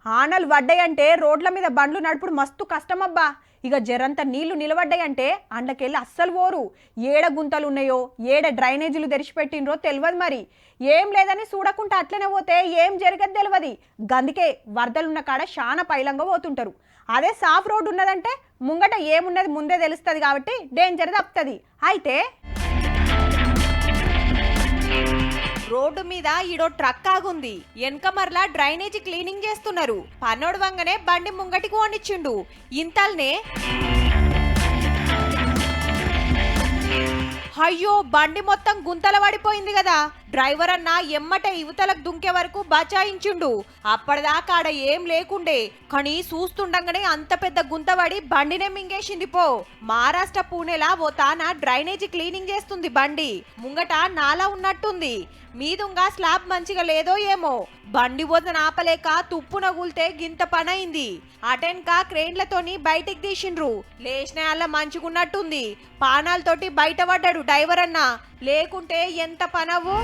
ఆనలు పడ్డాయంటే రోడ్ల మీద బండ్లు నడుపుడు మస్తు కష్టమబ్బా. ఇక జరంత నీళ్లు నిలబడ్డాయంటే అండ్లకెళ్ళి అస్సలు పోరు. ఏడ గుంతలు ఉన్నాయో ఏడ డ్రైనేజీలు తెరిచిపెట్టినరో తెలియదు. మరి ఏం లేదని చూడకుండా అట్లనే పోతే ఏం జరగదు తెలియదు. గందుకే వరదలున్న కాడ చాలా పైలంగా పోతుంటారు. అదే సాఫ్ రోడ్డు ఉన్నదంటే ముంగట ఏమున్నది ముందే తెలుస్తుంది కాబట్టి డేంజర్ తప్పుతుంది. అయితే రోడ్డు మీద ఈడో ట్రక్ ఆగుంది. వెనక మరలా డ్రైనేజీ క్లీనింగ్ చేస్తున్నారు. పన్నోడు వంగనే బండి ముంగటికి వండిచ్చిండు. ఇంతల్నే అయ్యో బండి మొత్తం గుంతల పడిపోయింది కదా. డ్రైవర్ అన్న ఎమ్మట యువతలకు దుంకే వరకు బచాయించిండు. అప్పటిదాకా ఆడ ఏం లేకుండే, కానీ చూస్తుండగానే అంత పెద్ద గుంతపడి బండినే మింగేసింది. పో మహారాష్ట్ర పూణేలా ఓ తాన డ్రైనేజీ క్లీనింగ్ చేస్తుంది. బండి ముంగట నాలా ఉన్నట్టుంది. మీదుంగా స్లాబ్ మంచిగా లేదో ఏమో బండి వదన ఆపలేక తుప్పున గుల్తే గింత పనైంది. అటెన్కా క్రేన్లతోని బయటికి తీసిండ్రు. లేచినాయల్ల మంచిగున్నట్టుంది. పానాలతోటి బయట పడ్డాడు డ్రైవర్ అన్న, లేకుంటే ఎంత పనవు.